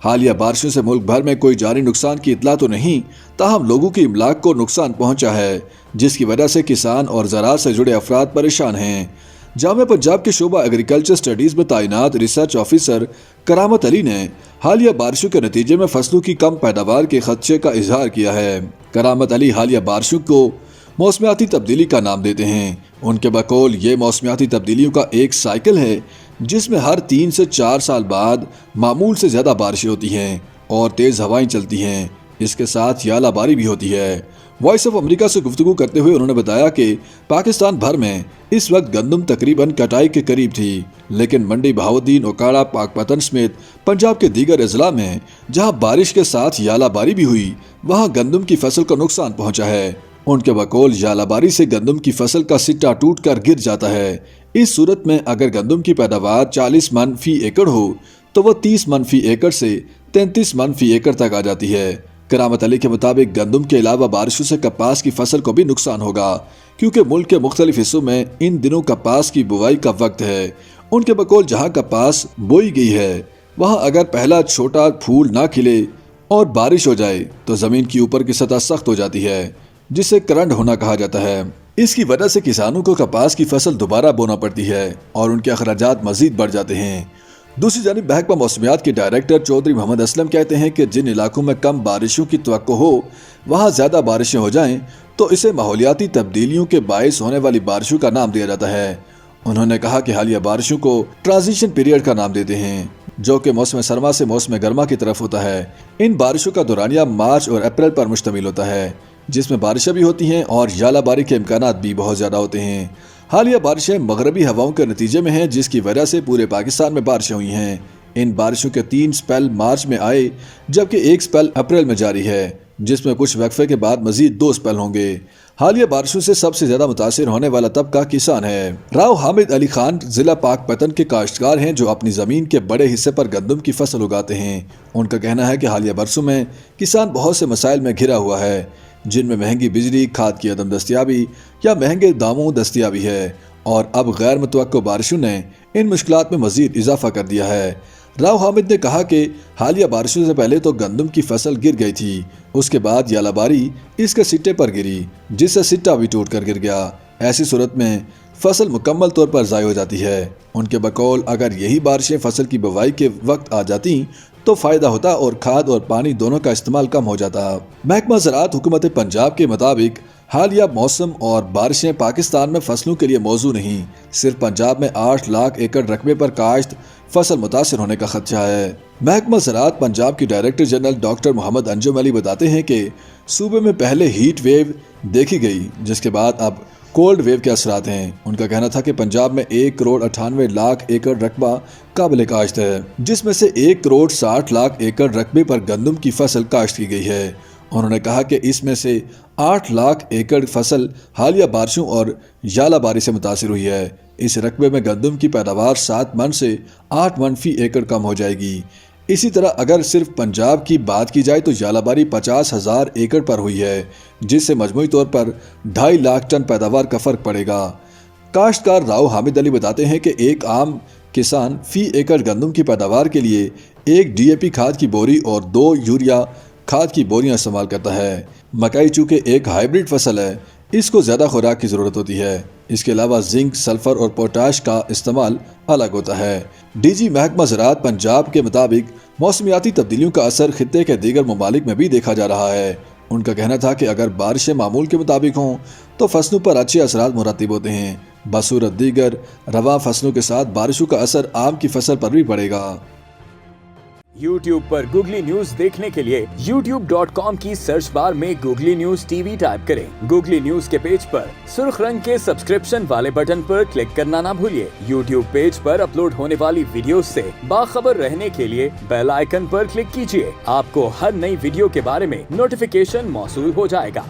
حالیہ بارشوں سے ملک بھر میں کوئی جانی نقصان کی اطلاع تو نہیں، تاہم لوگوں کی املاک کو نقصان پہنچا ہے، جس کی وجہ سے کسان اور زراعت سے جڑے افراد پریشان ہیں۔ جامعہ پنجاب کے شعبہ ایگریکلچر سٹڈیز میں تعینات ریسرچ آفیسر کرامت علی نے حالیہ بارشوں کے نتیجے میں فصلوں کی کم پیداوار کے خدشے کا اظہار کیا ہے۔ کرامت علی حالیہ بارشوں کو موسمیاتی تبدیلی کا نام دیتے ہیں۔ ان کے بقول یہ موسمیاتی تبدیلیوں کا ایک سائیکل ہے جس میں ہر 3 سے 4 سال بعد معمول سے زیادہ بارشیں ہوتی ہیں اور تیز ہوائیں چلتی ہیں، اس کے ساتھ یالہ باری بھی ہوتی ہے۔ وائس آف امریکہ سے گفتگو کرتے ہوئے انہوں نے بتایا کہ پاکستان بھر میں اس وقت گندم تقریباً کٹائی کے قریب تھی، لیکن منڈی بہاؤالدین، اوکاڑہ، پاکپتن سمیت پنجاب کے دیگر اضلاع میں جہاں بارش کے ساتھ یالہ باری بھی ہوئی، وہاں گندم کی فصل کو نقصان پہنچا ہے۔ ان کے بقول یالہ باری سے گندم کی فصل کا سٹا ٹوٹ کر گر جاتا ہے۔ اس صورت میں اگر گندم کی پیداوار 40 من فی ایکڑ ہو تو وہ 30 من فی ایکڑ سے 33 من فی ایکڑ تک آ جاتی ہے۔ کرامت علی کے مطابق گندم کے علاوہ بارشوں سے کپاس کی فصل کو بھی نقصان ہوگا، کیونکہ ملک کے مختلف حصوں میں ان دنوں کپاس کی بوائی کا وقت ہے۔ ان کے بقول جہاں کپاس بوئی گئی ہے وہاں اگر پہلا چھوٹا پھول نہ کھلے اور بارش ہو جائے تو زمین کی اوپر کی سطح سخت ہو جاتی ہے، جسے کرنڈ ہونا کہا جاتا ہے۔ اس کی وجہ سے کسانوں کو کپاس کی فصل دوبارہ بونا پڑتی ہے اور ان کے اخراجات مزید بڑھ جاتے ہیں۔ دوسری جانب محکمہ موسمیات کے ڈائریکٹر چودھری محمد اسلم کہتے ہیں کہ جن علاقوں میں کم بارشوں کی توقع ہو وہاں زیادہ بارشیں ہو جائیں تو اسے ماحولیاتی تبدیلیوں کے باعث ہونے والی بارشوں کا نام دیا جاتا ہے۔ انہوں نے کہا کہ حالیہ بارشوں کو ٹرانزیشن پیریڈ کا نام دیتے ہیں، جو کہ موسم سرما سے موسم گرما کی طرف ہوتا ہے۔ ان بارشوں کا دورانیہ مارچ اور اپریل پر مشتمل ہوتا ہے، جس میں بارشیں بھی ہوتی ہیں اور یالہ باری کے امکانات بھی بہت زیادہ ہوتے ہیں۔ حالیہ بارشیں مغربی ہواؤں کے نتیجے میں ہیں، جس کی وجہ سے پورے پاکستان میں بارشیں ہوئی ہیں۔ ان بارشوں کے 3 سپیل مارچ میں آئے جبکہ 1 سپیل اپریل میں جاری ہے، جس میں کچھ وقفے کے بعد مزید 2 سپیل ہوں گے۔ حالیہ بارشوں سے سب سے زیادہ متاثر ہونے والا طبقہ کسان ہے۔ راؤ حامد علی خان ضلع پاکپتن کے کاشتکار ہیں جو اپنی زمین کے بڑے حصے پر گندم کی فصل اگاتے ہیں۔ ان کا کہنا ہے کہ حالیہ برسوں میں کسان بہت سے مسائل میں گھرا ہوا ہے، جن میں مہنگی بجلی، کھاد کی عدم دستیابی یا مہنگے داموں دستیابی ہے، اور اب غیر متوقع بارشوں نے ان مشکلات میں مزید اضافہ کر دیا ہے۔ راؤ حامد نے کہا کہ حالیہ بارشوں سے پہلے تو گندم کی فصل گر گئی تھی، اس کے بعد یالہ باری اس کے سٹے پر گری جس سے سٹا بھی ٹوٹ کر گر گیا۔ ایسی صورت میں فصل مکمل طور پر ضائع ہو جاتی ہے۔ ان کے بقول اگر یہی بارشیں فصل کی بوائی کے وقت آ جاتی تو فائدہ ہوتا اور کھاد اور پانی دونوں کا استعمال کم ہو جاتا۔ محکمہ زراعت حکومت پنجاب کے مطابق حالیہ موسم اور بارشیں پاکستان میں فصلوں کے لیے موضوع نہیں، صرف پنجاب میں 8 لاکھ ایکڑ رقبے پر کاشت فصل متاثر ہونے کا خدشہ ہے۔ محکمہ زراعت پنجاب کی ڈائریکٹر جنرل ڈاکٹر محمد انجم علی بتاتے ہیں کہ صوبے میں پہلے ہیٹ ویو دیکھی گئی، جس کے بعد اب کولڈ ویو کے اثرات ہیں۔ ان کا کہنا تھا کہ پنجاب میں 1,98,00,000 ایکڑ رقبہ قابل کاشت ہے، جس میں سے 1,60,00,000 ایکڑ رقبے پر گندم کی فصل کاشت کی گئی ہے۔ انہوں نے کہا کہ اس میں سے 8 لاکھ ایکڑ فصل حالیہ بارشوں اور یالہ باری سے متاثر ہوئی ہے۔ اس رقبے میں گندم کی پیداوار 7 من سے 8 من فی ایکڑ کم ہو جائے گی۔ اسی طرح اگر صرف پنجاب کی بات کی جائے تو یالہ باری 50,000 ایکڑ پر ہوئی ہے، جس سے مجموعی طور پر 2.5 لاکھ ٹن پیداوار کا فرق پڑے گا۔ کاشتکار راؤ حامد علی بتاتے ہیں کہ ایک عام کسان فی ایکڑ گندم کی پیداوار کے لیے 1 ڈی اے پی کھاد کی بوری اور 2 یوریا کھاد کی بوریاں استعمال کرتا ہے۔ مکئی چونکہ ایک ہائیبرڈ فصل ہے، اس کو زیادہ خوراک کی ضرورت ہوتی ہے۔ اس کے علاوہ زنک، سلفر اور پوٹاش کا استعمال الگ ہوتا ہے۔ ڈی جی محکمہ زراعت پنجاب کے مطابق موسمیاتی تبدیلیوں کا اثر خطے کے دیگر ممالک میں بھی دیکھا جا رہا ہے۔ ان کا کہنا تھا کہ اگر بارشیں معمول کے مطابق ہوں تو فصلوں پر اچھے اثرات مرتب ہوتے ہیں، بصورت دیگر رواں فصلوں کے ساتھ بارشوں کا اثر آم کی فصل پر بھی پڑے گا۔ YouTube پر گوگلی نیوز دیکھنے کے لیے youtube.com کی سرچ بار میں googly news T V type کریں۔ گوگلی نیوز کے پیج پر سرخ رنگ کے سبسکرپشن والے بٹن پر کلک کرنا نہ بھولیے۔ YouTube پیج پر اپلوڈ ہونے والی ویڈیوز سے باخبر رہنے کے لیے بیل آئیکن پر کلک کیجیے۔ آپ کو ہر نئی ویڈیو کے بارے میں نوٹیفیکیشن موصول ہو جائے گا۔